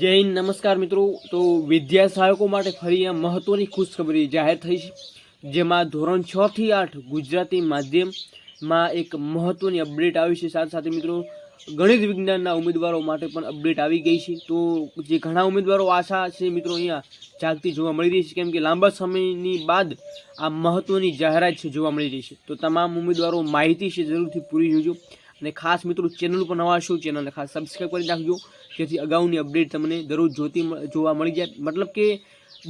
જય હિન્દ નમસ્કાર મિત્રો। તો વિદ્યા સહાયકો માટે ફરી આ મહત્વની ખુશખબરી જાહેર થઈ છે, જેમાં ધોરણ 6 થી 8 ગુજરાતી માધ્યમમાં એક મહત્વની અપડેટ આવી છે। સાથે સાથે મિત્રો ગણિત વિજ્ઞાનના ઉમેદવારો માટે પણ અપડેટ આવી ગઈ છે। તો જે ઘણા ઉમેદવારો આશા છે મિત્રો અહીંયા જાગતી જોવા મળી રહી છે, કેમ કે લાંબા સમયની બાદ આ મહત્વની જાહેરાત છે જોવા મળી રહી છે। તો તમામ ઉમેદવારો માહિતી છે જરૂરથી પૂરી જોજો, અને ખાસ મિત્રો ચેનલ પર નવા છો ચેનલને ખાસ સબસ્ક્રાઈબ કરી નાખજો, જેથી અગાઉની અપડેટ તમને દરરોજ જોવા મળી જાય। મતલબ કે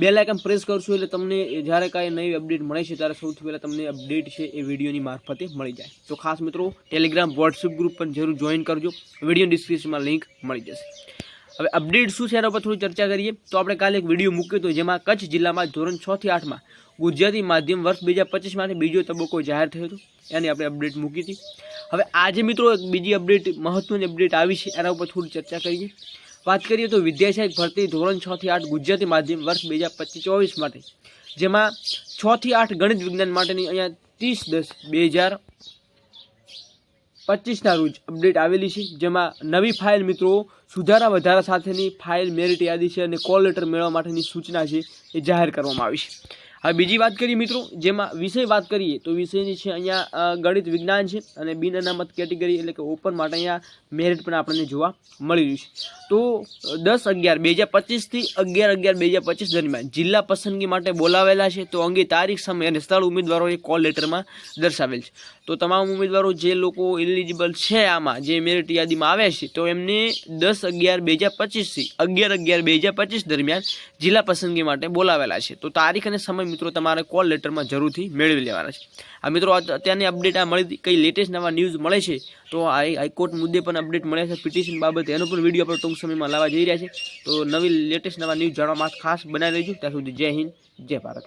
બેલ આઇકન પ્રેસ કરશો એટલે તમને જ્યારે કાંઈ નવી અપડેટ મળે છે ત્યારે સૌથી પહેલાં તમને અપડેટ છે એ વિડીયોની મારફતે મળી જાય। તો ખાસ મિત્રો ટેલિગ્રામ વોટ્સએપ ગ્રુપ પણ જરૂર જોઈન કરજો, વિડીયો ડિસ્ક્રિપ્શનમાં લિંક મળી જશે। હવે અપડેટ શું છે એના પર થોડી ચર્ચા કરીએ। તો આપણે કાલે એક વિડીયો મૂક્યો હતો, જેમાં કચ્છ જિલ્લામાં ધોરણ 6 થી 8માં ગુજરાતી માધ્યમ વર્ષ 2025 માટે બીજો તબક્કો જાહેર થયો હતો, એની આપણે અપડેટ મૂકી હતી। હવે આજે મિત્રો એક બીજી અપડેટ મહત્વની અપડેટ આવી છે, એના ઉપર થોડી ચર્ચા કરીએ। વાત કરીએ તો વિદ્યા સહાયક ભરતી ધોરણ 6 થી 8 ગુજરાતી માધ્યમ વર્ષ 2025-24 માટે, જેમાં 6 થી 8 ગણિત વિજ્ઞાન માટેની અહીંયા 30/10/2025ના રોજ અપડેટ આવેલી છે, જેમાં નવી ફાઇલ મિત્રો સુધારા વધારા સાથેની ફાઇલ મેરિટ યાદી છે અને કોલ લેટર મેળવવા માટેની સૂચના છે એ જાહેર કરવામાં આવી છે। હવે બીજી વાત કરીએ મિત્રો, જેમાં વિષય વાત કરીએ તો વિષયની છે અહીંયા ગણિત વિજ્ઞાન છે, અને બિન અનામત કેટેગરી એટલે કે ઓપન માટે અહીંયા મેરિટ પણ આપણને જોવા મળી રહ્યું છે। તો 10/11/2025 થી 11/11/2025 દરમિયાન જિલ્લા પસંદગી માટે બોલાવેલા છે। તો અંગે તારીખ, સમય અને સ્થળ ઉમેદવારોએ કોલ લેટરમાં દર્શાવેલ છે। તો તમામ ઉમેદવારો જે લોકો એલિજિબલ છે આમાં જે મેરિટ યાદીમાં આવ્યા છે, તો એમને 10/11/2025 થી 11/11/2025 દરમિયાન જિલ્લા પસંદગી માટે બોલાવેલા છે। તો તારીખ અને સમય મિત્રો તમારે કોલ લેટરમાં જરૂરથી મેળવી લેવાના છે। આ મિત્રો અત્યારની અપડેટ આ મળી, કઈ લેટેસ્ટ નવા ન્યૂઝ મળે છે તો હાઈકોર્ટ મુદ્દે પણ અપડેટ મળે છે, પિટિશન બાબતે એનો પણ વિડીયો આપણે ટૂંક સમયમાં લાવવા જઈ રહ્યા છે। તો નવી લેટેસ્ટ નવા ન્યૂઝ જાણવા માટે ખાસ બનાવી લેજો। ત્યાં સુધી જય હિન્દ, જય ભારત।